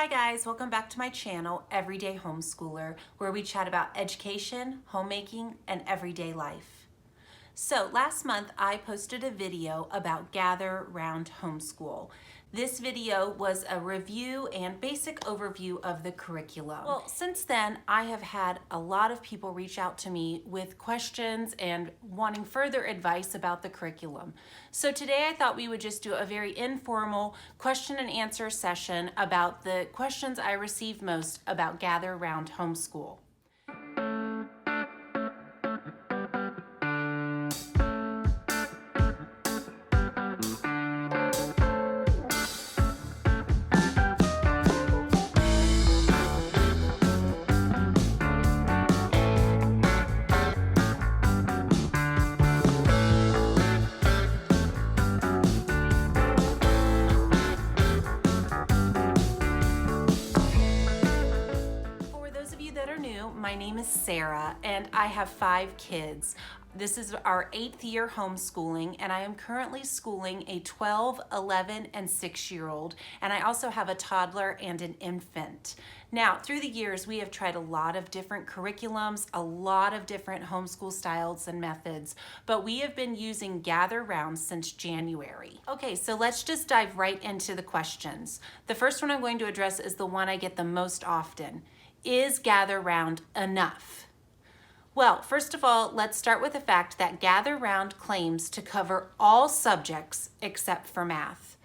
guys, welcome back to my channel, Everyday Homeschooler, where we chat about education, homemaking, and everyday life. So last month I posted a video about Gather Round Homeschool. This video was a review and basic overview of the curriculum. Well, since then I have had a lot of people reach out to me with questions and wanting further advice about the curriculum. So today I thought we would just do a very informal question and answer session about the questions I received most about Gather Round Homeschool. My name is Sarah and I have 5 kids. This is our 8th year homeschooling and I am currently schooling a 12, 11, and 6-year-old, and I also have a toddler and an infant. Now, through the years, we have tried a lot of different curriculums, a lot of different homeschool styles and methods, but we have been using Gather Round since January. Okay, so let's just dive right into the questions. The first one I'm going to address is the one I get the most often. Is Gather Round enough? Well, first of all, let's start with the fact that Gather Round claims to cover all subjects except for math.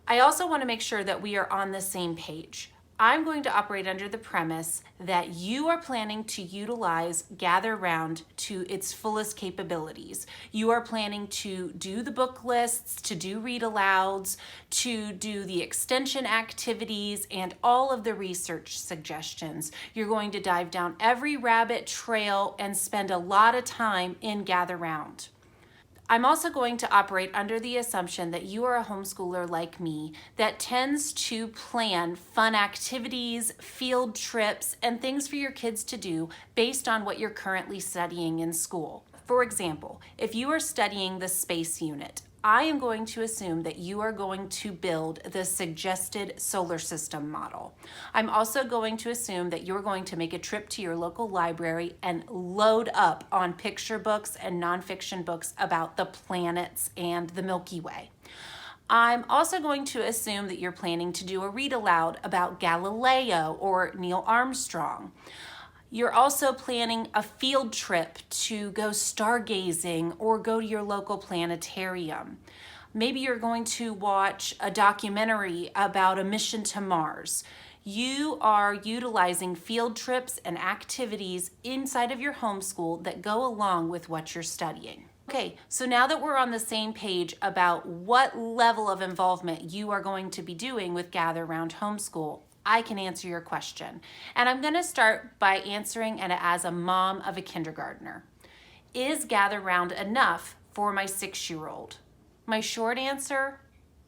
I also want to make sure that we are on the same page. I'm going to operate under the premise that you are planning to utilize Gather Round to its fullest capabilities. You are planning to do the book lists, to do read alouds, to do the extension activities, and all of the research suggestions. You're going to dive down every rabbit trail and spend a lot of time in Gather Round. I'm also going to operate under the assumption that you are a homeschooler like me that tends to plan fun activities, field trips, and things for your kids to do based on what you're currently studying in school. For example, if you are studying the space unit, I am going to assume that you are going to build the suggested solar system model. I'm also going to assume that you're going to make a trip to your local library and load up on picture books and nonfiction books about the planets and the Milky Way. I'm also going to assume that you're planning to do a read aloud about Galileo or Neil Armstrong. You're also planning a field trip to go stargazing or go to your local planetarium. Maybe you're going to watch a documentary about a mission to Mars. You are utilizing field trips and activities inside of your homeschool that go along with what you're studying. Okay, so now that we're on the same page about what level of involvement you are going to be doing with Gather Round Homeschool, I can answer your question. And I'm going to start by answering it as a mom of a kindergartner. Is Gather Round enough for my 6-year-old? My short answer,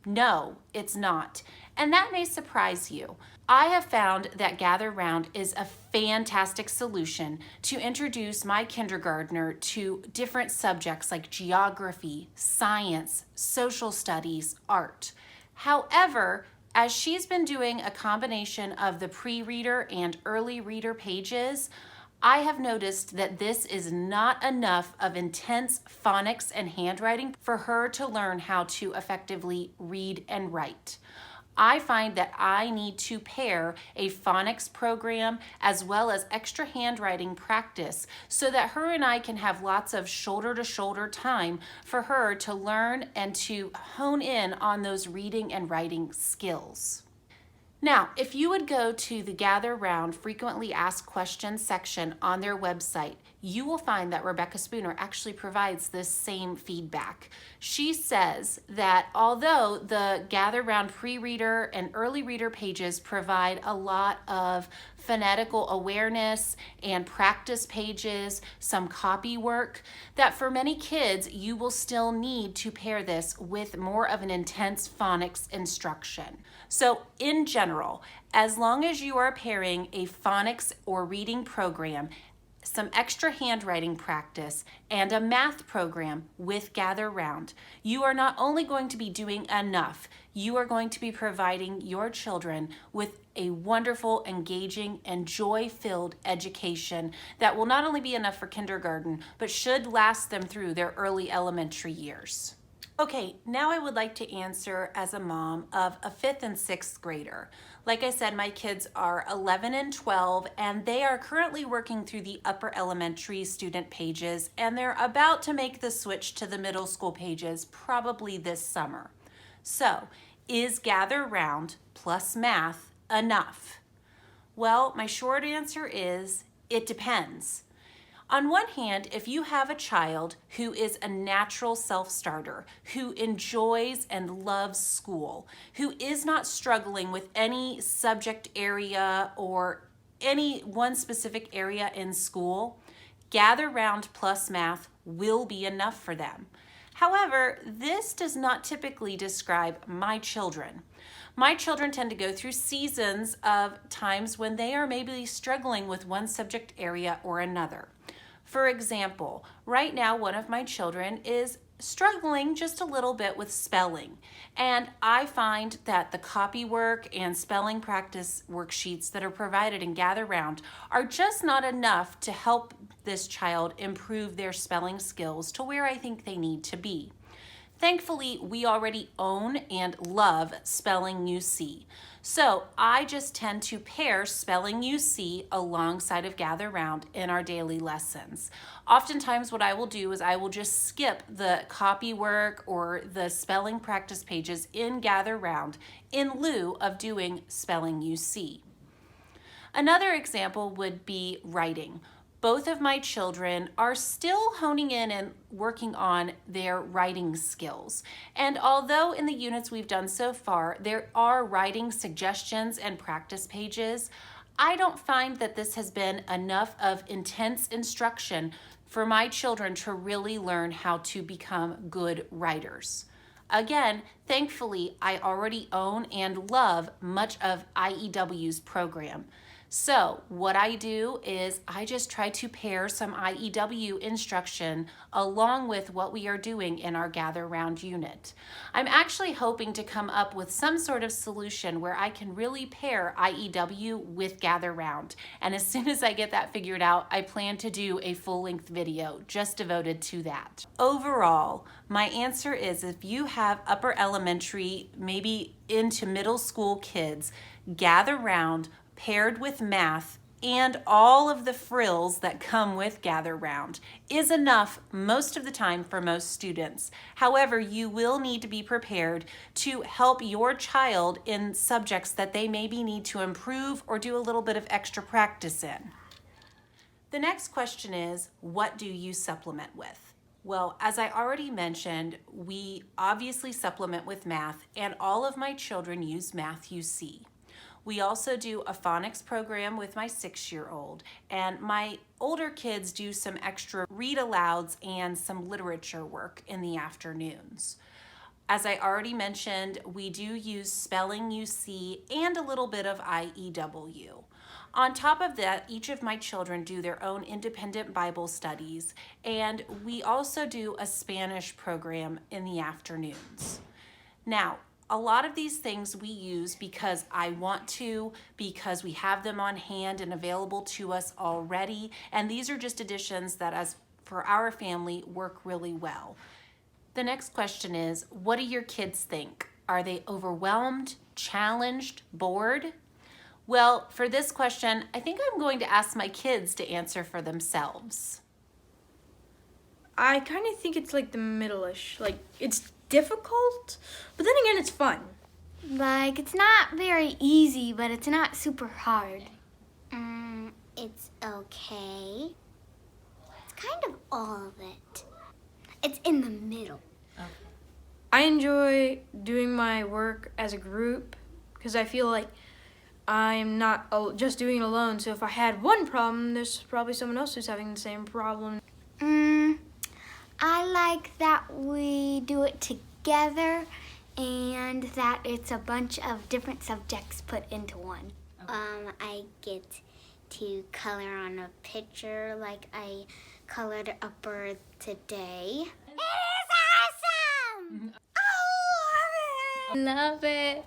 no, it's not. And that may surprise you. I have found that Gather Round is a fantastic solution to introduce my kindergartner to different subjects like geography, science, social studies, art. However, as she's been doing a combination of the pre-reader and early reader pages, I have noticed that this is not enough of intense phonics and handwriting for her to learn how to effectively read and write. I find that I need to pair a phonics program as well as extra handwriting practice so that her and I can have lots of shoulder-to-shoulder time for her to learn and to hone in on those reading and writing skills. Now, if you would go to the Gather Round Frequently Asked Questions section on their website, you will find that Rebecca Spooner actually provides this same feedback. She says that although the Gather Round pre-reader and early reader pages provide a lot of phonetical awareness and practice pages, some copy work, that for many kids, you will still need to pair this with more of an intense phonics instruction. So in general, as long as you are pairing a phonics or reading program, some extra handwriting practice, and a math program with Gather Round, you are not only going to be doing enough, you are going to be providing your children with a wonderful, engaging, and joy-filled education that will not only be enough for kindergarten, but should last them through their early elementary years. Okay, now I would like to answer as a mom of a 5th and 6th grader. Like I said, my kids are 11 and 12, and they are currently working through the upper elementary student pages, and they're about to make the switch to the middle school pages probably this summer. So, is Gather Round plus math enough? Well, my short answer is it depends. On one hand, if you have a child who is a natural self-starter, who enjoys and loves school, who is not struggling with any subject area or any one specific area in school, Gather Round plus math will be enough for them. However, this does not typically describe my children. My children tend to go through seasons of times when they are maybe struggling with one subject area or another. For example, right now one of my children is struggling just a little bit with spelling, and I find that the copy work and spelling practice worksheets that are provided in Gather Round are just not enough to help this child improve their spelling skills to where I think they need to be. Thankfully, we already own and love Spelling UC. So I just tend to pair Spelling UC alongside of Gather Round in our daily lessons. Oftentimes what I will do is I will just skip the copy work or the spelling practice pages in Gather Round in lieu of doing Spelling UC. Another example would be writing. Both of my children are still honing in and working on their writing skills. And although in the units we've done so far, there are writing suggestions and practice pages, I don't find that this has been enough of intense instruction for my children to really learn how to become good writers. Again, thankfully, I already own and love much of IEW's program. So what I do is I just try to pair some IEW instruction along with what we are doing in our Gather Round unit. I'm actually hoping to come up with some sort of solution where I can really pair IEW with Gather Round. And as soon as I get that figured out, I plan to do a full-length video just devoted to that. Overall, my answer is if you have upper elementary, maybe into middle school kids, Gather Round paired with math and all of the frills that come with Gather Round is enough most of the time for most students. However, you will need to be prepared to help your child in subjects that they maybe need to improve or do a little bit of extra practice in. The next question is, what do you supplement with? Well, as I already mentioned, we obviously supplement with math, and all of my children use Math UC. We also do a phonics program with my 6-year-old, and my older kids do some extra read alouds and some literature work in the afternoons. As I already mentioned, we do use Spelling UC and a little bit of IEW. On top of that, each of my children do their own independent Bible studies, and we also do a Spanish program in the afternoons. Now, a lot of these things we use because I want to, because we have them on hand and available to us already, and these are just additions that, as for our family, work really well. The next question is, what do your kids think? Are they overwhelmed, challenged, bored? Well, for this question, I think I'm going to ask my kids to answer for themselves. I kind of think it's like the middle-ish. Like, it's difficult, but then again, it's fun. Like, it's not very easy, but it's not super hard. It's okay. It's kind of all of it. It's in the middle. Okay. I enjoy doing my work as a group because I feel like I'm not just doing it alone. So if I had one problem, there's probably someone else who's having the same problem. I like that we do it together and that it's a bunch of different subjects put into one. I get to color on a picture like I colored a bird today. It is awesome! I love Love it.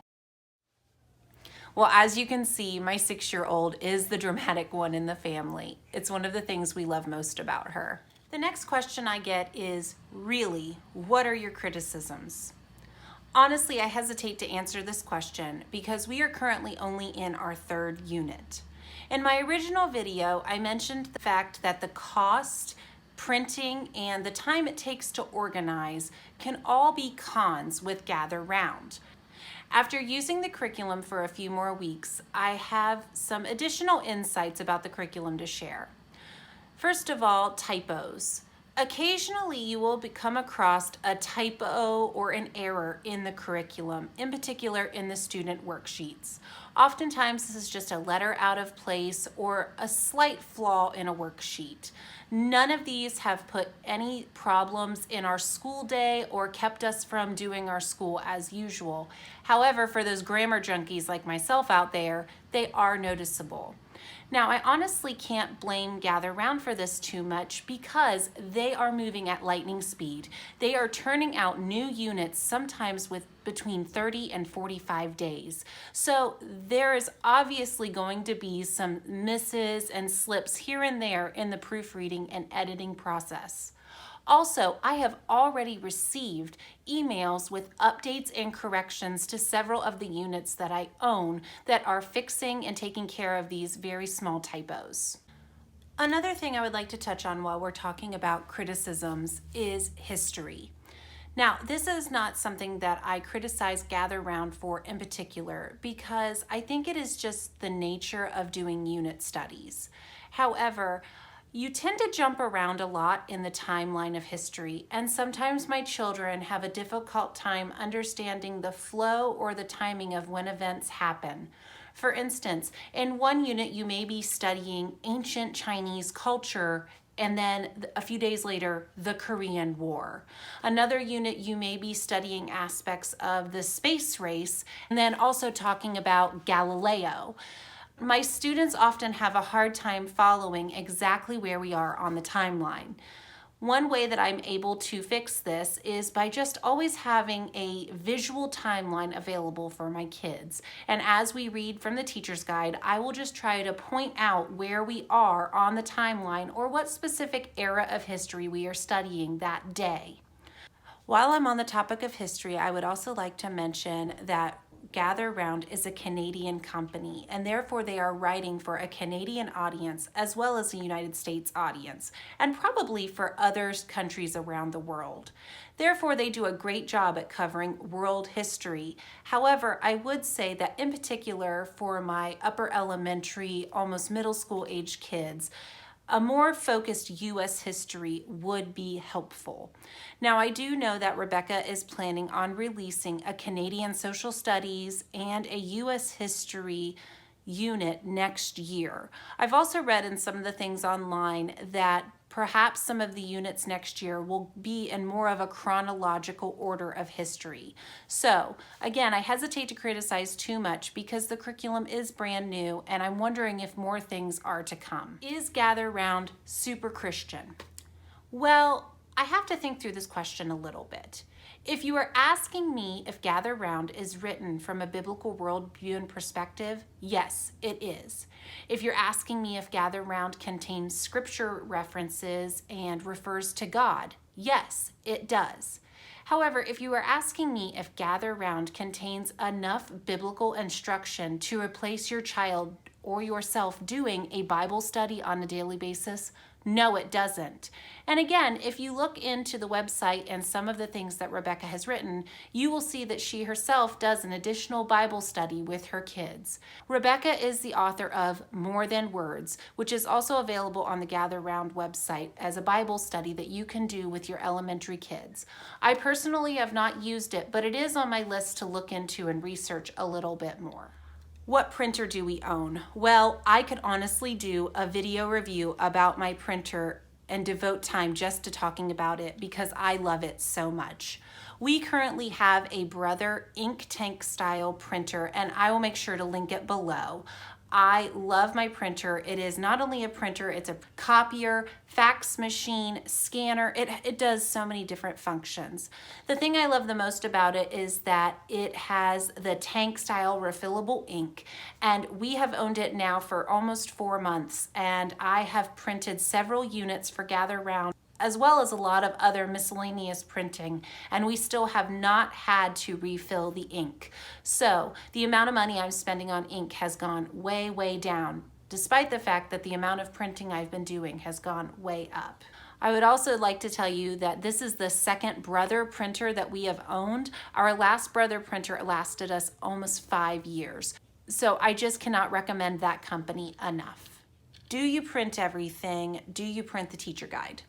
Well, as you can see, my 6-year-old is the dramatic one in the family. It's one of the things we love most about her. The next question I get is, really, what are your criticisms? Honestly, I hesitate to answer this question because we are currently only in our 3rd unit. In my original video, I mentioned the fact that the cost, printing, and the time it takes to organize can all be cons with Gather Round. After using the curriculum for a few more weeks, I have some additional insights about the curriculum to share. First of all, typos. Occasionally you will come across a typo or an error in the curriculum, in particular in the student worksheets. Oftentimes this is just a letter out of place or a slight flaw in a worksheet. None of these have put any problems in our school day or kept us from doing our school as usual. However, for those grammar junkies like myself out there, they are noticeable. Now, I honestly can't blame Gather Round for this too much because they are moving at lightning speed. They are turning out new units sometimes with between 30 and 45 days. So there is obviously going to be some misses and slips here and there in the proofreading and editing process. Also, I have already received emails with updates and corrections to several of the units that I own that are fixing and taking care of these very small typos. Another thing I would like to touch on while we're talking about criticisms is history. Now, this is not something that I criticize Gather Round for in particular because I think it is just the nature of doing unit studies. However, you tend to jump around a lot in the timeline of history, and sometimes my children have a difficult time understanding the flow or the timing of when events happen. For instance, in one unit you may be studying ancient Chinese culture and then a few days later, the Korean War. Another unit you may be studying aspects of the space race and then also talking about Galileo. My students often have a hard time following exactly where we are on the timeline. One way that I'm able to fix this is by just always having a visual timeline available for my kids. And as we read from the teacher's guide, I will just try to point out where we are on the timeline or what specific era of history we are studying that day. While I'm on the topic of history, I would also like to mention that Gather Round is a Canadian company, and therefore they are writing for a Canadian audience as well as a United States audience, and probably for other countries around the world. Therefore, they do a great job at covering world history. However, I would say that in particular for my upper elementary, almost middle school age kids, a more focused U.S. history would be helpful. Now, I do know that Rebecca is planning on releasing a Canadian social studies and a U.S. history unit next year. I've also read in some of the things online that perhaps some of the units next year will be in more of a chronological order of history. So again, I hesitate to criticize too much because the curriculum is brand new and I'm wondering if more things are to come. Is Gather Round super Christian? Well, I have to think through this question a little bit. If you are asking me if Gather Round is written from a biblical worldview and perspective, yes, it is. If you're asking me if Gather Round contains scripture references and refers to God, yes, it does. However, if you are asking me if Gather Round contains enough biblical instruction to replace your child or yourself doing a Bible study on a daily basis, no, it doesn't. And again, if you look into the website and some of the things that Rebecca has written, you will see that she herself does an additional Bible study with her kids. Rebecca is the author of More Than Words, which is also available on the Gather Round website as a Bible study that you can do with your elementary kids. I personally have not used it, but it is on my list to look into and research a little bit more. What printer do we own? Well, I could honestly do a video review about my printer and devote time just to talking about it because I love it so much. We currently have a Brother ink tank style printer and I will make sure to link it below. I love my printer. It is not only a printer, it's a copier, fax machine, scanner. It does so many different functions. The thing I love the most about it is that it has the tank style refillable ink, and we have owned it now for almost 4 months, and I have printed several units for Gather Round, as well as a lot of other miscellaneous printing, and we still have not had to refill the ink. So the amount of money I'm spending on ink has gone way, way down, despite the fact that the amount of printing I've been doing has gone way up. I would also like to tell you that this is the second Brother printer that we have owned. Our last Brother printer lasted us almost 5 years. So I just cannot recommend that company enough. Do you print everything? Do you print the teacher guide?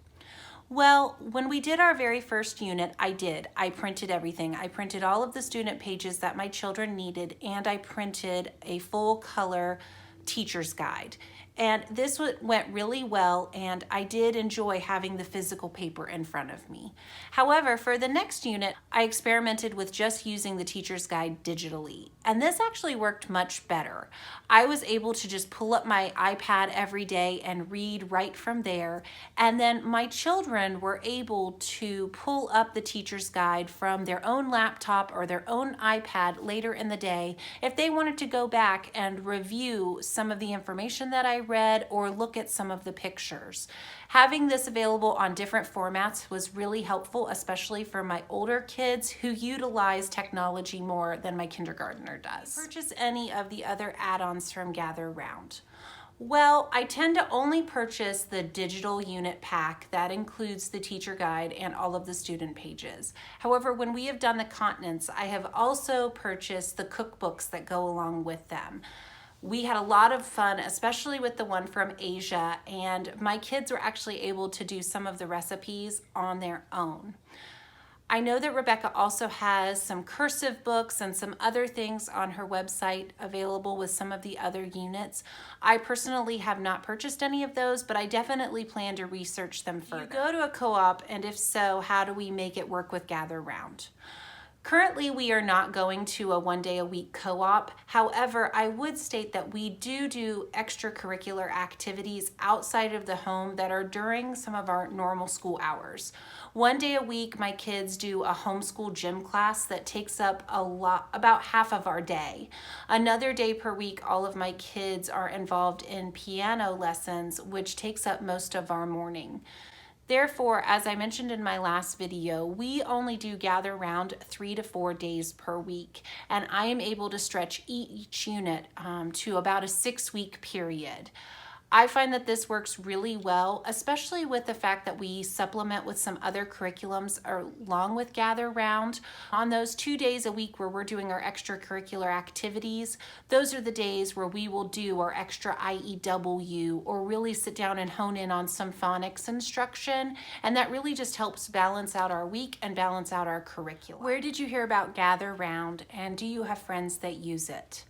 Well, when we did our very first unit, I did. I printed everything. I printed all of the student pages that my children needed, and I printed a full color teacher's guide. And this went really well, and I did enjoy having the physical paper in front of me. However, for the next unit, I experimented with just using the teacher's guide digitally, and this actually worked much better. I was able to just pull up my iPad every day and read right from there, and then my children were able to pull up the teacher's guide from their own laptop or their own iPad later in the day if they wanted to go back and review some of the information that I read or look at some of the pictures. Having this available on different formats was really helpful, especially for my older kids who utilize technology more than my kindergartner does. Purchase any of the other add-ons from Gather Round. Well, I tend to only purchase the digital unit pack that includes the teacher guide and all of the student pages. However, when we have done the continents, I have also purchased the cookbooks that go along with them. We had a lot of fun, especially with the one from Asia, and my kids were actually able to do some of the recipes on their own. I know that Rebecca also has some cursive books and some other things on her website available with some of the other units. I personally have not purchased any of those, but I definitely plan to research them further. You go to a co-op, and if so, how do we make it work with Gather Round? Currently, we are not going to a one-day-a-week co-op. However, I would state that we do extracurricular activities outside of the home that are during some of our normal school hours. One day a week, my kids do a homeschool gym class that takes up about half of our day. Another day per week, all of my kids are involved in piano lessons, which takes up most of our morning. Therefore, as I mentioned in my last video, we only do Gather Round 3 to 4 days per week, and I am able to stretch each unit to about a 6-week period. I find that this works really well, especially with the fact that we supplement with some other curriculums along with Gather Round. On those 2 days a week where we're doing our extracurricular activities, those are the days where we will do our extra IEW or really sit down and hone in on some phonics instruction, and that really just helps balance out our week and balance out our curriculum. Where did you hear about Gather Round, and do you have friends that use it?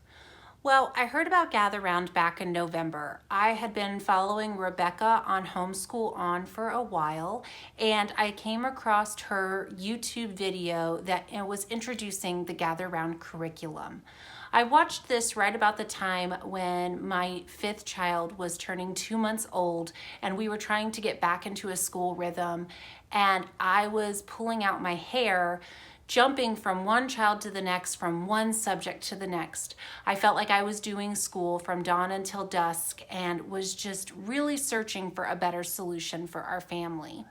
Well, I heard about Gather Round back in November. I had been following Rebecca on Homeschool On for a while, and I came across her YouTube video that was introducing the Gather Round curriculum. I watched this right about the time when my 5th child was turning 2 months old, and we were trying to get back into a school rhythm, and I was pulling out my hair, jumping from one child to the next, from one subject to the next. I felt like I was doing school from dawn until dusk and was just really searching for a better solution for our family.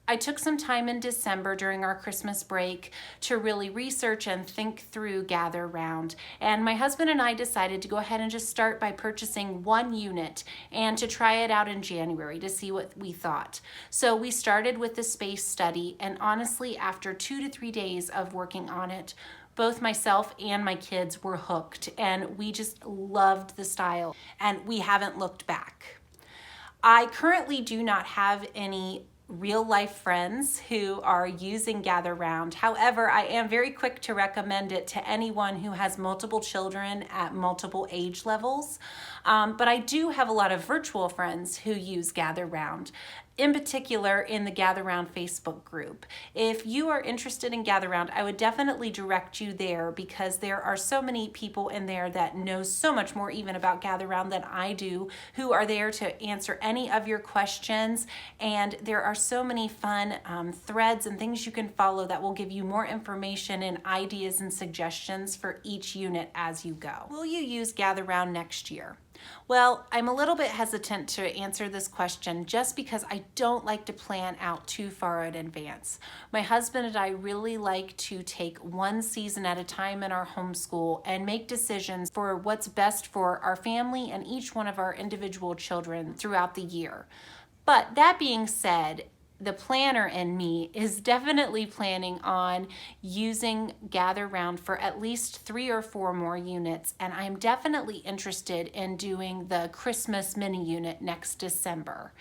I took some time in December during our Christmas break to really research and think through Gather Round, and my husband and I decided to go ahead and just start by purchasing 1 unit and to try it out in January to see what we thought. So we started with the space study, and honestly, after 2 to 3 days of working on it, both myself and my kids were hooked, and we just loved the style, and we haven't looked back. I currently do not have any real-life friends who are using Gather Round. However, I am very quick to recommend it to anyone who has multiple children at multiple age levels. But I do have a lot of virtual friends who use Gather Round. in particular in the Gather Round Facebook group. If you are interested in Gather Round, I would definitely direct you there because there are so many people in there that know so much more even about Gather Round than I do, who are there to answer any of your questions. And there are so many fun threads and things you can follow that will give you more information and ideas and suggestions for each unit as you go. Will you use Gather Round next year? Well, I'm a little bit hesitant to answer this question just because I don't like to plan out too far in advance. My husband and I really like to take one season at a time in our homeschool and make decisions for what's best for our family and each one of our individual children throughout the year. But that being said, the planner in me is definitely planning on using Gather Round for at least 3 or 4 more units, and I'm definitely interested in doing the Christmas mini unit next December.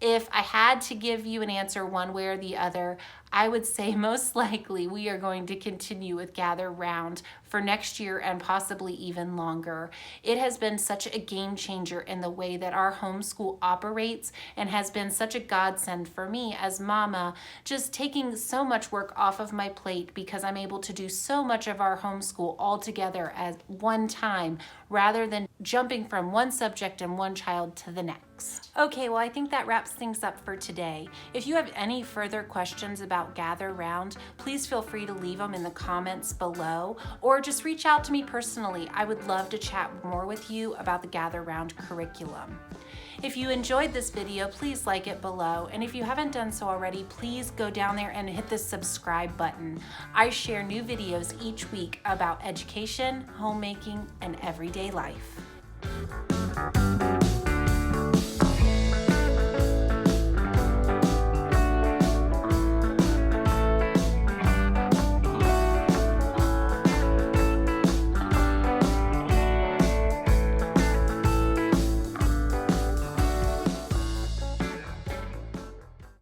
If I had to give you an answer one way or the other, I would say most likely we are going to continue with Gather Round for next year and possibly even longer. It has been such a game changer in the way that our homeschool operates and has been such a godsend for me as mama, just taking so much work off of my plate because I'm able to do so much of our homeschool all together at one time rather than jumping from one subject and one child to the next. Okay, well, I think that wraps things up for today. If you have any further questions about Gather Round, please feel free to leave them in the comments below or just reach out to me personally. I would love to chat more with you about the Gather Round curriculum. If you enjoyed this video, please like it below, and if you haven't done so already, please go down there and hit the subscribe button. I share new videos each week about education, homemaking, and everyday life.